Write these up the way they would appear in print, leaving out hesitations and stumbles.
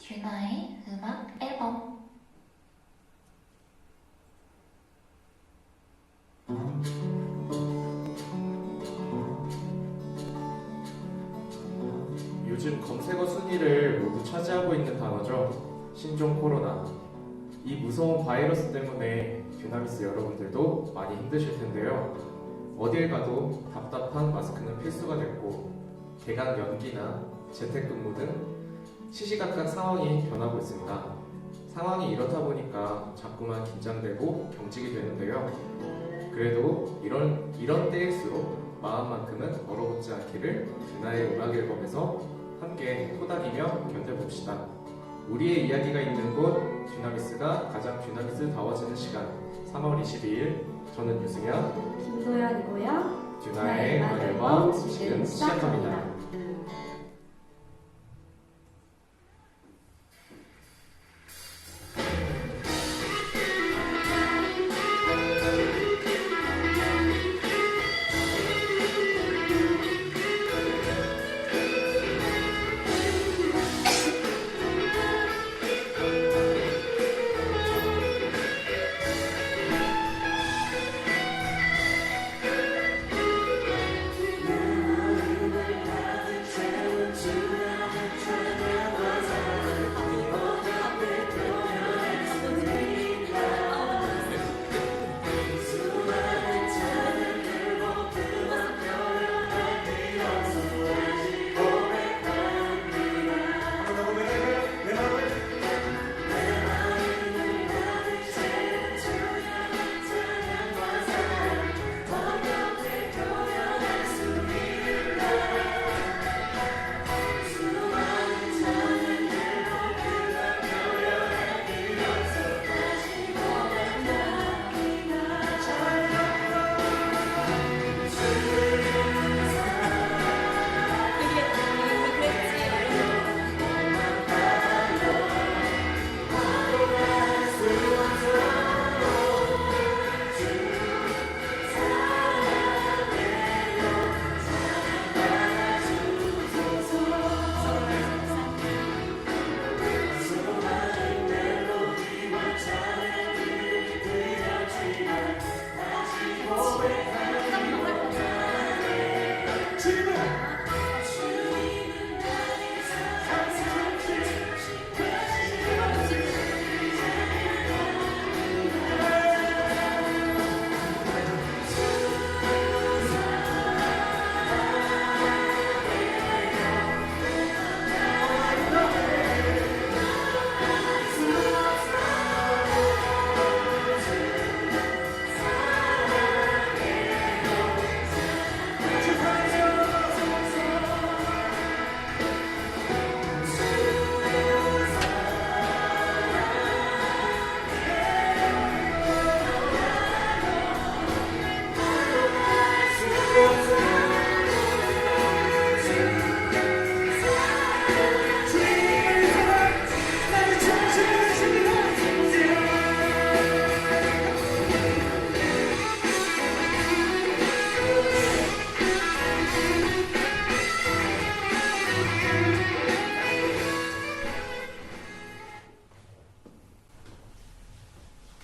준하의 음악 앨범. 요즘 검색어 순위를 모두 차지하고 있는 단어죠. 신종 코로나. 이 무서운 바이러스 때문에 듀나미스 여러분들도 많이 힘드실 텐데요. 어딜 가도 답답한 마스크는 필수가 됐고, 개강 연기나 재택근무 등 시시각각 상황이 변하고 있습니다. 상황이 이렇다 보니까 자꾸만 긴장되고 경직이 되는데요. 그래도 이런 때일수록 마음만큼은 얼어붙지 않기를 듀나의 음악 앨범에서 함께 토닥이며 견뎌봅시다. 우리의 이야기가 있는 곳 듀나미스가 가장 듀나미스다워지는 시간 3월 22일 저는 유승현 김도연이고요. 듀나의 음악 앨범 지금 시작합니다.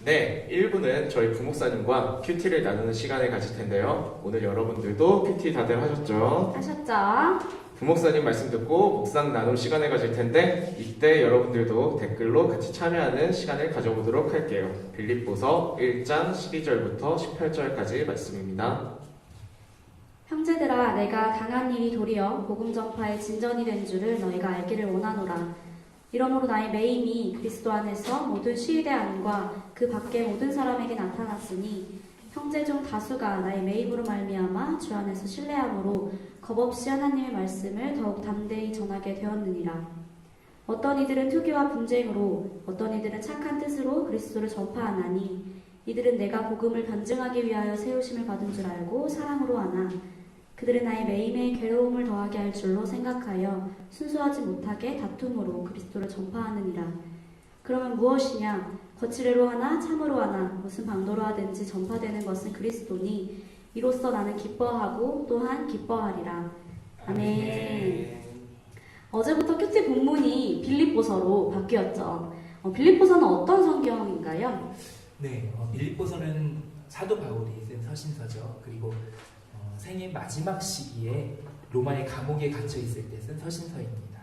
네, 1부는 저희 부목사님과 큐티를 나누는 시간을 가질 텐데요. 오늘 여러분들도 큐티 다들 하셨죠? 하셨죠? 부목사님 말씀 듣고 묵상 나눌 시간을 가질 텐데 이때 여러분들도 댓글로 같이 참여하는 시간을 가져보도록 할게요. 빌립보서 1장 12절부터 18절까지 말씀입니다. 형제들아, 내가 당한 일이 도리어 복음 전파의 진전이 된 줄을 너희가 알기를 원하노라. 이러므로 나의 매임이 그리스도 안에서 모든 시위대 안과 그 밖의 모든 사람에게 나타났으니 형제 중 다수가 나의 매임으로 말미암아 주 안에서 신뢰함으로 겁없이 하나님의 말씀을 더욱 담대히 전하게 되었느니라. 어떤 이들은 투기와 분쟁으로, 어떤 이들은 착한 뜻으로 그리스도를 전파하나니 이들은 내가 복음을 변증하기 위하여 세우심을 받은 줄 알고 사랑으로 하나 그들은 나의 매임에 괴로움을 더하게 할 줄로 생각하여 순수하지 못하게 다툼으로 그리스도를 전파하느니라. 그러면 무엇이냐? 거칠애로 하나 참으로 하나 무슨 방도로 하든지 전파되는 것은 그리스도니 이로써 나는 기뻐하고 또한 기뻐하리라. 아멘. 어제부터 큐티 본문이 빌립보서로 바뀌었죠. 빌립보서는 어떤 성경인가요? 네, 빌립보서는 사도 바울이 쓴 서신서죠. 그리고 생애 마지막 시기에 로마의 감옥에 갇혀 있을 때 쓴 서신서입니다.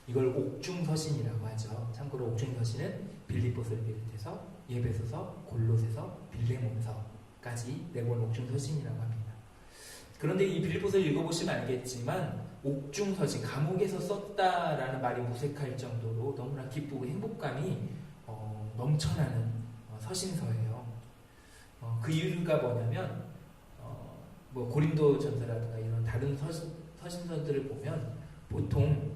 이걸 옥중서신이라고 하죠. 참고로 옥중서신은 빌립보서를 비롯해서 에베소서, 골로새서, 빌레몬서까지 네권 옥중서신이라고 합니다. 그런데 이 빌립보서를 읽어보시면 알겠지만 옥중서신, 감옥에서 썼다라는 말이 무색할 정도로 너무나 기쁘고 행복감이 넘쳐나는 서신서예요. 그 이유가 뭐냐면 뭐 고린도 전서라든가 이런 다른 서신서들을 보면 보통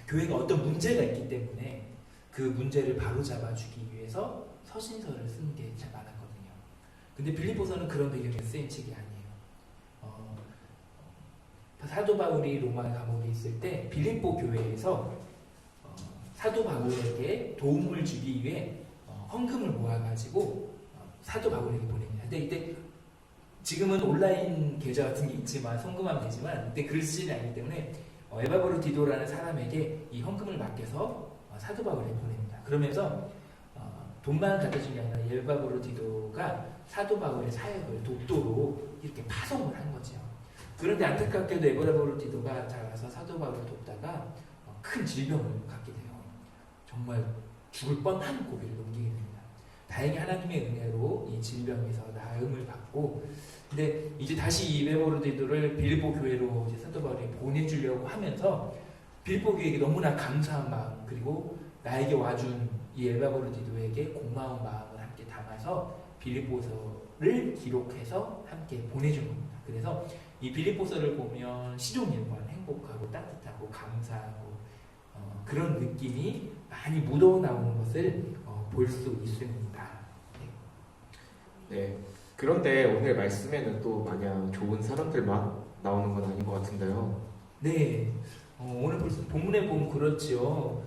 교회가 어떤 문제가 있기 때문에 그 문제를 바로잡아주기 위해서 서신서를 쓰는 게 잘 많았거든요. 근데 빌립보서는 그런 배경에 쓰인 책이 아니에요. 사도 바울이 로마 감옥에 있을 때 빌립보 교회에서 사도 바울에게 도움을 주기 위해 헌금을 모아가지고 사도 바울에게 보냅니다. 근데 이때 지금은 온라인 계좌 같은 게 있지만 송금하면 되지만 이때 글씨는 아니기 때문에 에바브로 디도라는 사람에게 이 헌금을 맡겨서 사도 바울에게 보냅니다. 그러면서 돈만 갖다 준 게 아니라 에바브로 디도가 사도 바울의 사역을 돕도록 이렇게 파송을 한 거죠. 그런데 안타깝게도 에바브로 디도가 자라서 사도 바울을 돕다가 큰 질병을 갖게 돼요. 정말 죽을 뻔한 고비를 넘기게 됩니다. 다행히 하나님의 은혜로 이 질병에서 나음을 받고, 근데 이제 다시 이 에바브로 디도를 빌립보 교회로 이제 사도 바울이 보내주려고 하면서 빌립보 교회에게 너무나 감사한 마음, 그리고 나에게 와준 이 에바브로 디도에게 고마운 마음을 함께 담아서 빌립보서를 기록해서 함께 보내준 겁니다. 그래서 이 빌립보서를 보면 시종일관 행복하고 따뜻하고 감사하고 그런 느낌이 많이 묻어나오는 것을 볼 수 있습니다. 네. 그런데 오늘 말씀에는 또 마냥 좋은 사람들만 나오는 건 아닌 것 같은데요. 네. 오늘 벌써 본문에 보면 그렇죠.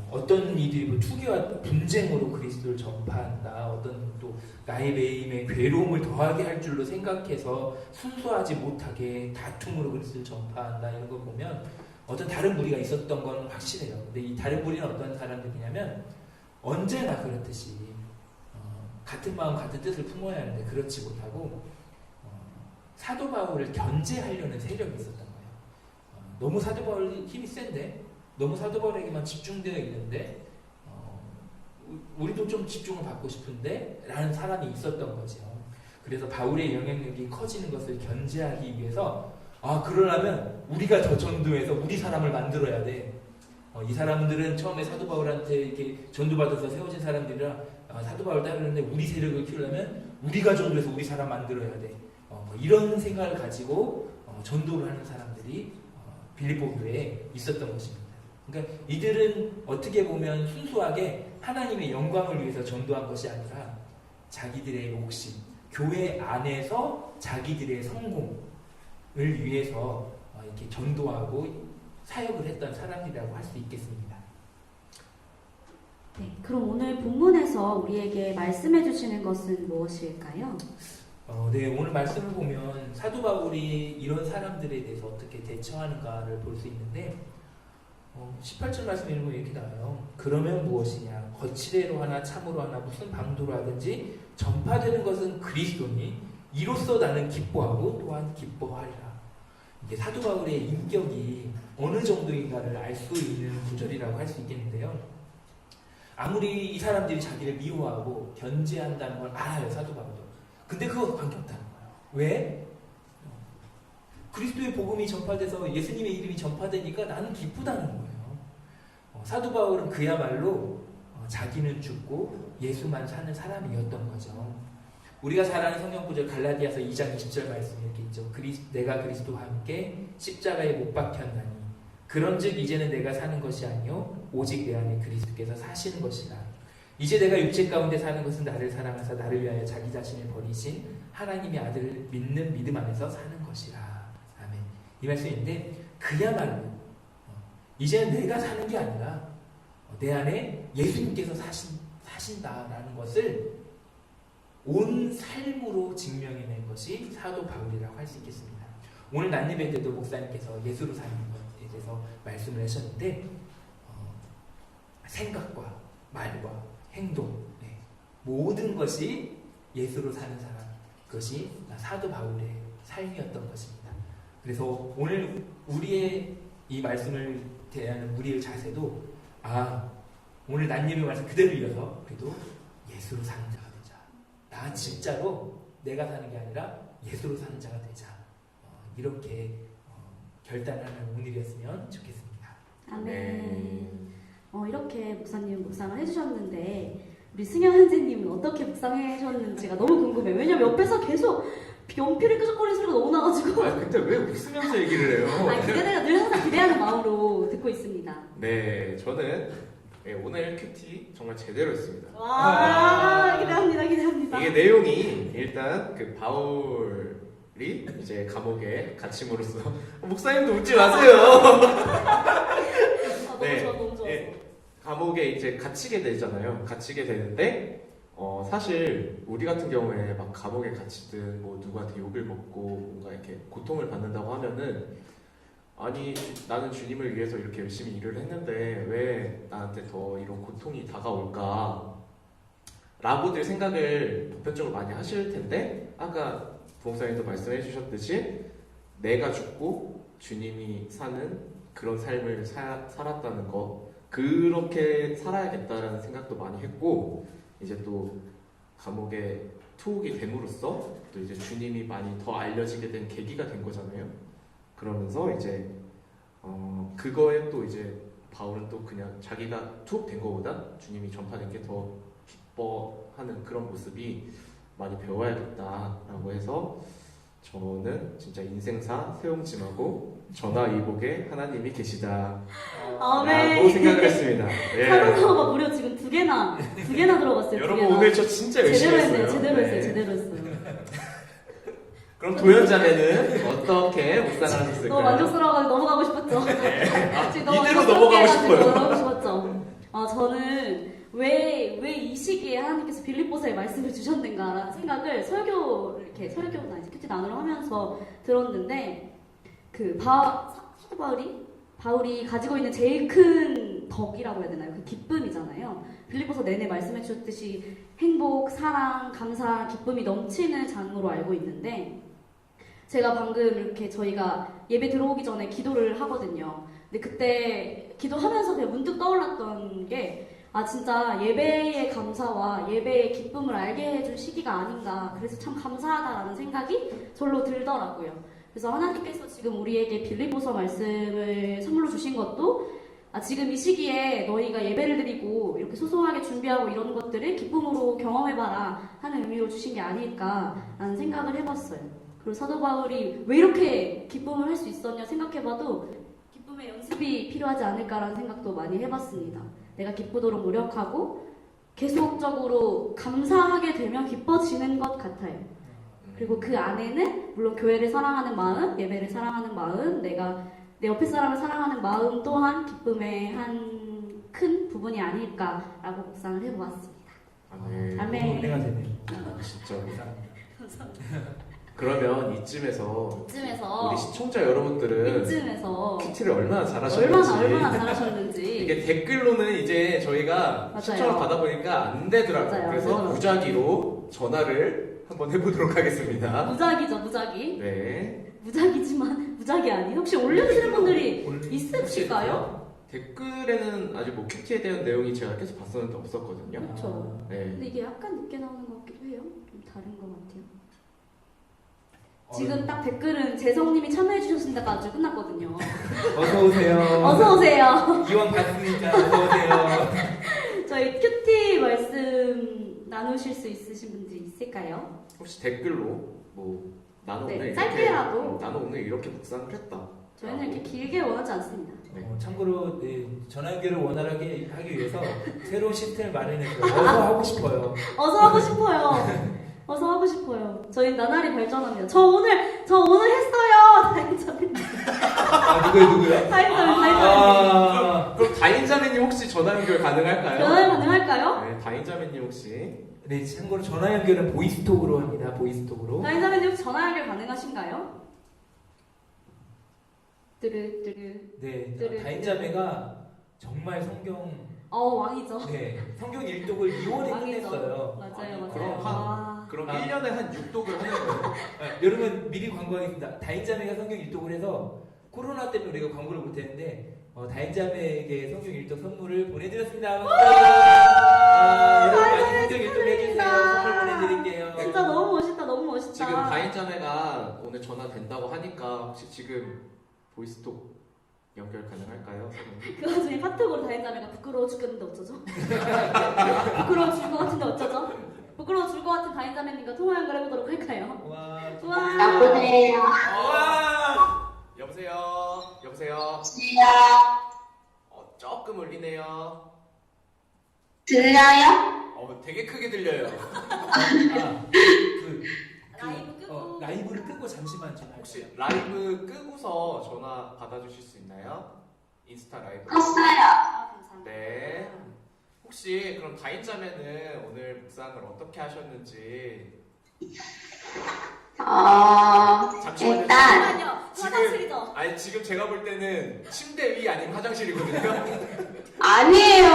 어떤 이들이 뭐 투기와 분쟁으로 그리스도를 전파한다. 어떤 또 나의 매임에 괴로움을 더하게 할 줄로 생각해서 순수하지 못하게 다툼으로 그리스도를 전파한다. 이런 걸 보면 어떤 다른 무리가 있었던 건 확실해요. 근데 이 다른 무리는 어떤 사람들이냐면 언제나 그렇듯이 같은 마음 같은 뜻을 품어야 하는데 그렇지 못하고 사도 바울을 견제하려는 세력이 있었던 거예요. 너무 사도 바울이 힘이 센데 너무 사도 바울에게만 집중되어 있는데 우리도 좀 집중을 받고 싶은데 라는 사람이 있었던 거죠. 그래서 바울의 영향력이 커지는 것을 견제하기 위해서 그러려면 우리가 더 전도해서 우리 사람을 만들어야 돼. 이 사람들은 처음에 사도 바울한테 이렇게 전도받아서 세워진 사람들이라 사도 바울 따르는데 우리 세력을 키우려면 우리가 전도해서 우리 사람 만들어야 돼. 이런 생각을 가지고 전도를 하는 사람들이 빌립보 교회에 있었던 것입니다. 그러니까 이들은 어떻게 보면 순수하게 하나님의 영광을 위해서 전도한 것이 아니라 자기들의 욕심, 교회 안에서 자기들의 성공을 위해서 이렇게 전도하고 사역을 했던 사람이라고 할 수 있겠습니다. 네, 그럼 오늘 본문에서 우리에게 말씀해 주시는 것은 무엇일까요? 네, 오늘 말씀을 보면 사도 바울이 이런 사람들에 대해서 어떻게 대처하는가를 볼 수 있는데 18절 말씀 읽으면 이렇게 나와요. 그러면 무엇이냐? 거칠애로 하나 참으로 하나 무슨 방도로 하든지 전파되는 것은 그리스도니 이로써 나는 기뻐하고 또한 기뻐하리라. 이게 사도 바울의 인격이 어느 정도인가를 알 수 있는 구절이라고 할 수 있겠는데요. 아무리 이 사람들이 자기를 미워하고 견제한다는 걸 알아요, 사도 바울도. 근데 그거 관계없다는 거예요. 왜? 그리스도의 복음이 전파돼서 예수님의 이름이 전파되니까 나는 기쁘다는 거예요. 사도 바울은 그야말로 자기는 죽고 예수만 사는 사람이었던 거죠. 우리가 잘 아는 성경 구절 갈라디아서 2장 20절 말씀이 이렇게 있죠. 내가 그리스도와 함께 십자가에 못 박혔나니 그런즉 이제는 내가 사는 것이 아니요 오직 내 안에 그리스도께서 사시는 것이라. 이제 내가 육체 가운데 사는 것은 나를 사랑하사 나를 위하여 자기 자신을 버리신 하나님의 아들을 믿는 믿음 안에서 사는 것이라. 아멘. 이 말씀인데 그야말로 이제는 내가 사는 게 아니라 내 안에 예수님께서 사신다라는 것을 온 삶으로 증명해낸 것이 사도 바울이라고 할 수 있겠습니다. 오늘 난예배 때도 목사님께서 예수로 사는 것에 대해서 말씀을 하셨는데 생각과 말과 행동 모든 것이 예수로 사는 사람, 그것이 사도 바울의 삶이었던 것입니다. 그래서 오늘 우리의 이 말씀을 대하는 우리의 자세도 오늘 난예배 말씀 그대로 이어서 그래도 예수로 사는 자가 되자. 나 진짜로 내가 사는 게 아니라 예수로 사는 자가 되자. 이렇게 결단하는 오늘이었으면 좋겠습니다. 아멘. 이렇게 목사님 묵상을 해주셨는데 우리 승현 선생님은 어떻게 묵상해주셨는지가 너무 궁금해요. 왜냐면 옆에서 계속 연필을 끄적거리는 소리가 너무 나가지고. 근데 왜 웃으면서 얘기를 해요? 기대가 늘 항상 기대하는 마음으로 듣고 있습니다. 네, 저는 오늘 큐티 정말 제대로 했습니다. 와, 기대합니다. 이게 내용이 일단 그 바울이 이제 감옥에 갇힘으로써 목사님도 웃지 마세요. 너무 좋았어. 감옥에 이제 갇히게 되잖아요. 갇히게 되는데 사실 우리 같은 경우에 막 감옥에 갇히든 뭐 누구한테 욕을 먹고 뭔가 이렇게 고통을 받는다고 하면은 아니 나는 주님을 위해서 이렇게 열심히 일을 했는데 왜 나한테 더 이런 고통이 다가올까 라고들 생각을 보편적으로 많이 하실 텐데 아까 부목사님도 말씀해 주셨듯이 내가 죽고 주님이 사는 그런 삶을 살았다는 거 그렇게 살아야겠다라는 생각도 많이 했고 이제 또 감옥에 투옥이 됨으로써 또 이제 주님이 많이 더 알려지게 된 계기가 된 거잖아요. 그러면서 이제 그거에 또 이제 바울은 또 그냥 자기가 투옥된 거보다 주님이 전파된 게 더 기뻐하는 그런 모습이 많이 배워야겠다라고 해서 저는 진짜 인생사 세움짐하고 전화위복에 하나님이 계시다 라고 생각을 했습니다. 사로사로가 무려 지금 두 개나 들어갔어요. 여러분 오늘 저 진짜 열심히 했어요. 제대로 했어요. 그럼 도연자매는 어떻게 묵상하셨을까요? 너무 만족스러워가지고 넘어가고 싶었죠. 지금 너무 이대로 만족스럽게 넘어가고 해가지고 싶어요. 넘어가고 싶었죠. 저는 왜 이 시기에 하나님께서 빌립보서에 말씀을 주셨는가라는 생각을 설교나 이제 큐티 나누러 하면서 들었는데 사도 바울이 가지고 있는 제일 큰 덕이라고 해야 되나요? 그 기쁨이잖아요. 빌립보서 내내 말씀해 주셨듯이 행복, 사랑, 감사, 기쁨이 넘치는 장으로 알고 있는데 제가 방금 이렇게 저희가 예배 들어오기 전에 기도를 하거든요. 근데 그때 기도하면서 그냥 문득 떠올랐던 게 진짜 예배의 감사와 예배의 기쁨을 알게 해준 시기가 아닌가. 그래서 참 감사하다라는 생각이 절로 들더라고요. 그래서 하나님께서 지금 우리에게 빌립보서 말씀을 선물로 주신 것도 지금 이 시기에 너희가 예배를 드리고 이렇게 소소하게 준비하고 이런 것들을 기쁨으로 경험해봐라 하는 의미로 주신 게 아닐까라는 생각을 해봤어요. 그리고 사도 바울이 왜 이렇게 기쁨을 할 수 있었냐 생각해봐도 기쁨의 연습이 필요하지 않을까라는 생각도 많이 해봤습니다. 내가 기쁘도록 노력하고 계속적으로 감사하게 되면 기뻐지는 것 같아요. 그리고 그 안에는 물론 교회를 사랑하는 마음, 예배를 사랑하는 마음, 내가 내 옆에 사람을 사랑하는 마음 또한 기쁨의 한 큰 부분이 아닐까라고 묵상을 해보았습니다. 아멘. 은혜가 되네요. 진짜 감사합니다. 그러면 이쯤에서 우리 시청자 여러분들은 이쯤에서 큐티를 얼마나 잘하셨는지 얼마나 잘하셨는지 이게 댓글로는 이제 저희가 맞아요. 시청을 받아보니까 안 되더라고요. 맞아요. 그래서 되더라고요. 무작위로 전화를 한번 해보도록 하겠습니다. 무작위죠, 무작위. 네. 무작위지만 무작위 아닌. 혹시 올려주시는 분들이 있으실까요? 댓글에는 아직 뭐 큐티에 대한 내용이 제가 계속 봤었는데 없었거든요. 그렇죠. 네. 근데 이게 약간 늦게 나오는 것 같기도 해요. 좀 다른 것 같아요. 지금 딱 댓글은 재성님이 참여해주셨습니다까지 끝났거든요. 어서 오세요. 어서 오세요. 기왕 봤으니까 어서 오세요. 저희 큐티 말씀 나누실 수 있으신 분들 있을까요? 혹시 댓글로 뭐 나는 네, 오늘 짧게라도. 나는 오늘 이렇게 묵상을 했다. 저희는 이렇게 길게 원하지 않습니다. 참고로 전화 연결을 원활하게 하기 위해서 새로운 시스템을 마련해서 어서 하고 싶어요. 어서 하고 싶어요. 어서 하고 싶어요. 저희 나날이 발전합니다. 저 오늘 했어요. 다인자매님. 누구야? 다인자매님. 그럼 다인자매님 혹시 전화 연결 가능할까요? 전화 가능할까요? 네, 다인자매님 혹시 네, 참고로 전화 연결은 보이스톡으로 합니다. 보이스톡으로. 다인자매님 혹시 전화 연결 가능하신가요? 뚜르뚜르. 네, 뚜르. 다인자매가 정말 성경 왕이죠. 성경 일독을 2월에 왕이죠. 끝냈어요. 맞아요, 아니, 맞아요. 그럼 와. 그럼 아. 1년에 한 6독을 하는 거예요. 여러분 미리 광고하겠습니다. 다인자매가 성경 일독을 해서 코로나 때문에 우리가 광고를 못했는데 다인자매에게 성경 일독 선물을 보내드렸습니다. 여러분 많이 성경 일독 해주세요. 선물 보내드릴게요. 진짜 너무 멋있다, 너무 멋있다. 지금 다인자매가 오늘 전화 된다고 하니까 혹시 지금 보이스톡 연결 가능할까요? 선생님? 그 와중에 카톡으로 다인자매가 부끄러워 죽겠는데 어쩌죠? 부끄러워 죽을 것 같은데 어쩌죠? 부끄러워 죽을 것 같은 다인자매님과 통화 연결해보도록 할까요? 와, 와. 여보세요. 와! 여보세요? 여보세요? 조금 울리네요. 들려요? 되게 크게 들려요. 라이브 끄고. 라이브를 끄고 잠시만 전화. 혹시 라이브 끄고서 전화 받아주실 수 있나요? 인스타 라이브. 컸어요. 감사합니다. 네. 혹시 그럼 다인자매는 오늘 묵상을 어떻게 하셨는지 잠시만요. 일단 잠깐만요. 지금- 화장실이죠? 아니 지금 제가 볼 때는 침대 위 아니면 화장실이거든요. 아니에요.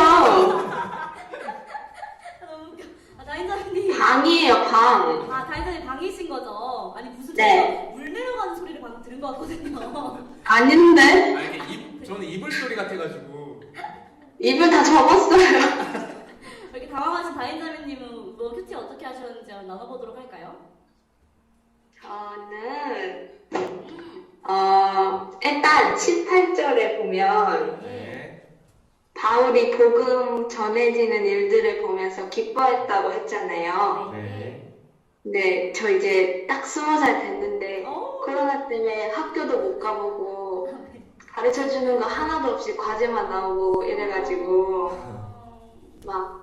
너무 웃겨. 다인자매님. 방이에요, 방. 다인자매님 방이신 거죠? 아니 무슨 네. 물 내려가는 소리를 방금 들은 것 같거든요. 아닌데? 아니 이게 저는 이불 소리 같아가지고. 입을 다 접었어요. 이렇게 당황하신 다인자매님은 뭐 큐티 어떻게 하셨는지 나눠보도록 할까요? 저는 일단 18절에 보면 네. 바울이 복음 전해지는 일들을 보면서 기뻐했다고 했잖아요. 네. 근데 저 이제 딱 20살 됐는데 어? 코로나 때문에 학교도 못 가보고 가르쳐주는 거 하나도 없이 과제만 나오고 이래가지고 막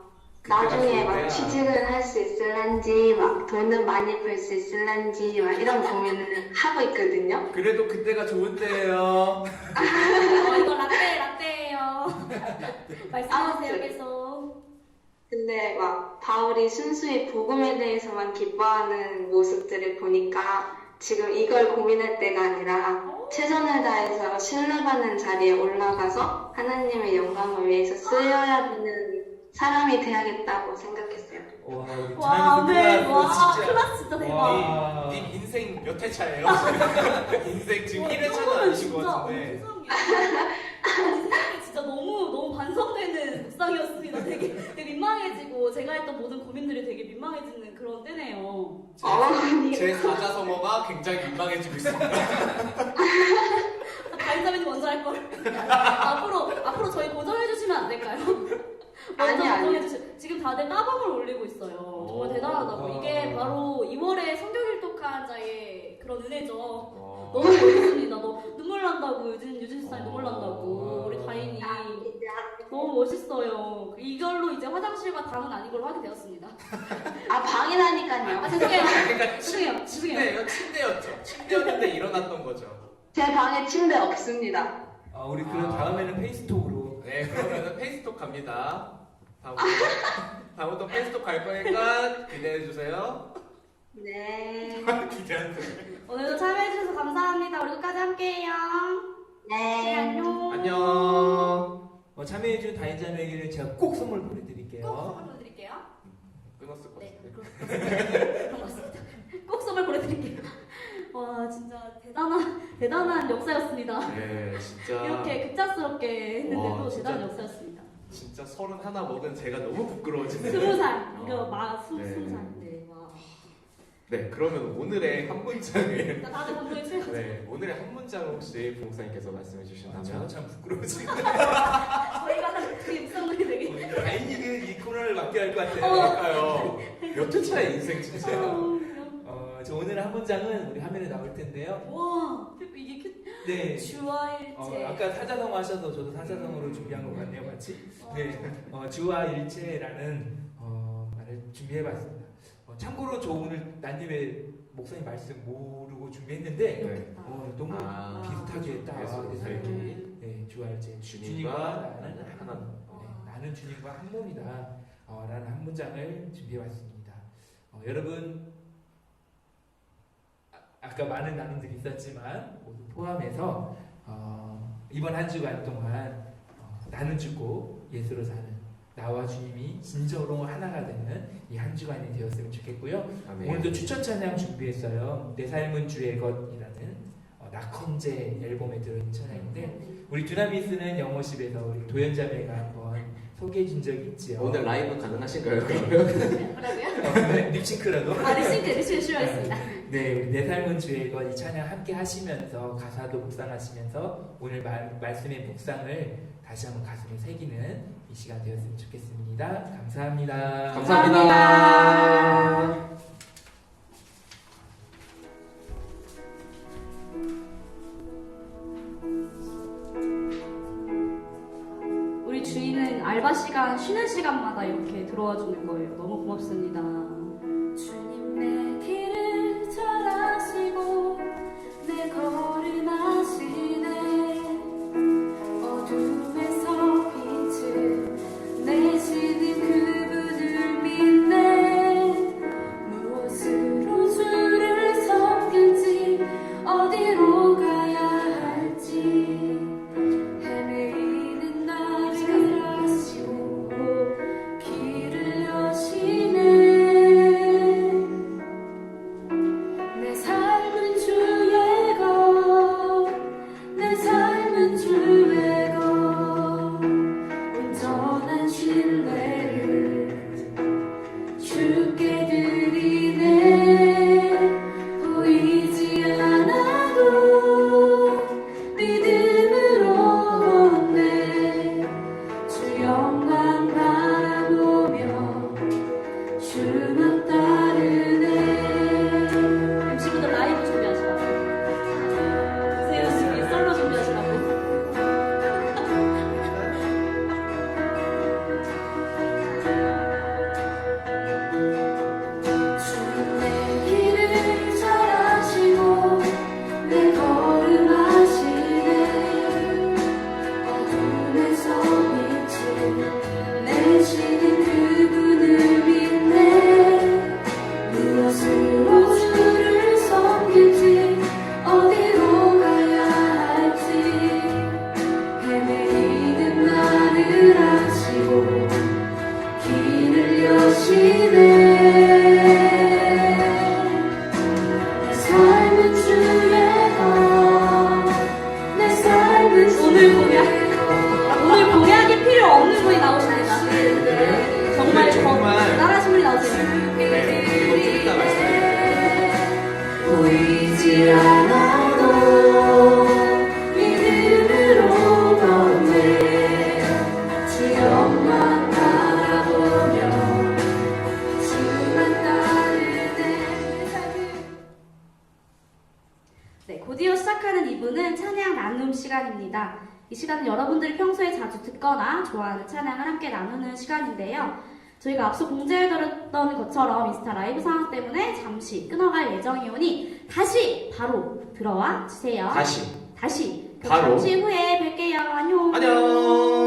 나중에 막 취직을 할 수 있을란지 막 돈은 많이 벌 수 있을란지 막 이런 고민을 하고 있거든요. 그래도 그때가 좋은 때예요. 이거 라떼예요. 말씀하세요 아무튼. 계속. 근데 막 바울이 순수히 복음에 대해서만 기뻐하는 모습들을 보니까 지금 이걸 고민할 때가 아니라 최선을 다해서 신뢰받는 자리에 올라가서 하나님의 영광을 위해서 쓰여야 되는 사람이 돼야겠다고 생각했어요. 와, 와 오늘 와 진짜. 클라스 진짜 대박. 와. 님 인생 몇 회 차예요? 인생 지금 1회차는 이거는 아니신 것 진짜 같은데. 세상에 진짜 너무 반성되는 묵상이었습니다. 되게 민망해지고 제가 했던 모든 고민들이 되게 민망해지는 그런 때네요. 제 사자성어가 굉장히 민망해지고 있습니다. 다인자매님 먼저 할 걸. 앞으로 저희 고정해 주시면 안 될까요? 먼저 아니. 고정해 주시. 지금 다들 따봉을 올리고 있어요. 정말 대단하다고. 이게 바로 2월에 성경 일독한 자의 그런 은혜죠. 너무 멋있습니다. 눈물 난다고 유진 씨사님 눈물 난다고 우리 다인이 너무 멋있어요. 이걸로 이제 화장실과 방은 아닌 걸로 하게 되었습니다. 방이라니까요. 죄송해요. 그러니까 죄송해요. 침대였죠. 침대였는데 일어났던 거죠. 제 방에 침대 없습니다. 우리 그럼 다음에는 페이스톡으로. 네, 그러면은 페이스톡 갑니다. 다음부터 페이스톡 갈 거니까 기대해 주세요. 네. 기대하세요. 오늘도 참여해주셔서 감사합니다. 우리 끝까지 함께해요. 네. 안녕. 안녕. 참여해준 다인자매에게는 제가 꼭 선물 꼭 보내드릴게요. 선물 보내드릴게요. 끊었을 것 네, 같은데. 그런 것 같습니다. 꼭 선물 보내드릴게요. 와, 진짜 대단한 역사였습니다. 네, 진짜. 이렇게 급작스럽게 했는데도 와, 진짜. 대단한 역사였습니다. 진짜 31 먹은 제가 너무 부끄러워지네요. 20살. 이거 네. 20살. 네, 와. 네, 그러면 오늘의 한 문장을. 다들 감동해주세요. 네, 오늘의 한 문장을 혹시 부목사님께서 말씀해 주신다면. 저는 참 부끄러워지네. 저희가 되게 묵상들이 되게. 다인이는 이 코너를 맡게 할 것 같아요. 그러니까요. 몇 회차의 인생 진짜. 저 오늘 한 문장은 우리 화면에 나올 텐데요. 와, 이게 네. 주와 일체. 아까 사자성어 하셔서 저도 사자성어로 준비한 것 같네요, 같이. 네. 주와 일체라는 말을 준비해봤습니다. 참고로 저 오늘 난님의 목사님 말씀 모르고 준비했는데 네. 너무 비슷하게 딱 그래서 그래서 이렇게. 네, 주와 일체 주님과 나는 하나. 나는 주님과 한 몸이다 라는 한 문장을 준비해봤습니다. 여러분 아까 많은 나눔들이 있었지만 모두 포함해서 이번 한 주간 동안 나눠주고 예수로 사는 나와 주님이 진정으로 하나가 되는 이 한 주간이 되었으면 좋겠고요. 아멘. 오늘도 추천 찬양 준비했어요. 내 삶은 주의 것이라는 낙헌제 앨범에 들어있는 찬양인데 우리 두나미스는 영어십에서 우리 도연자매가 한번 소개해 준 적이 있지요. 오늘 라이브 가능하신가요? 뭐라고요? 립싱크라도. 리싱크 싫어했습니다. 네, 우리 내 삶은 주의 것 이 찬양 함께 하시면서 가사도 묵상하시면서 오늘 말씀의 묵상을 다시 한번 가슴에 새기는 이 시간 되었으면 좋겠습니다. 감사합니다. 감사합니다. 우리 주인은 알바 시간, 쉬는 시간마다 이렇게 들어와 주는 거예요. 너무 고맙습니다. 주님 내 길을 잘 아시고 내 걸음 아시네. 어둠에서 빛을 내시는 그분을 믿네. 무엇으로 주를 섬길지 어디로 가야 할지 헤매이는 나를 아시고 길을 여시네. 내 삶은 주의 것, 내 삶은 주의 것. 온전한 신뢰를 주께 드리네. 보이지 않아도 믿음으로 걷네. 주 영광 바라보며 주만 따르네. MC분들 라이브 준비하시라고, 세우씨 솔로 준비하시라고. 주님 내 길을 잘 아시고 내 걸음 아시네. 어둠에서 빛을 내시는 그분을 믿네. 무엇으로 주를 섬길지 어디로 가야 할지 헤매이는 나를 아시고 길을 여시네. 내 삶은 주의 것, 내 삶은 오늘 공약이 필요 없는 분이 나오십니다. 정말 나라신 분이 나오세요. 보이지 않아도 믿음으로 걷네. 주 영광 바라보며 주만 따르네. 네, 곧이어 시작하는 2부는 찬양 나눔 시간입니다. 이 시간은 여러분들이 평소에 자주 듣거나 좋아하는 찬양을 함께 나누는 시간인데요. 저희가 앞서 공지해드렸던 것처럼 인스타 라이브 상황 때문에 잠시 끊어갈 예정이오니 다시 바로 들어와 주세요. 다시. 그럼 바로. 잠시 후에 뵐게요. 안녕. 안녕.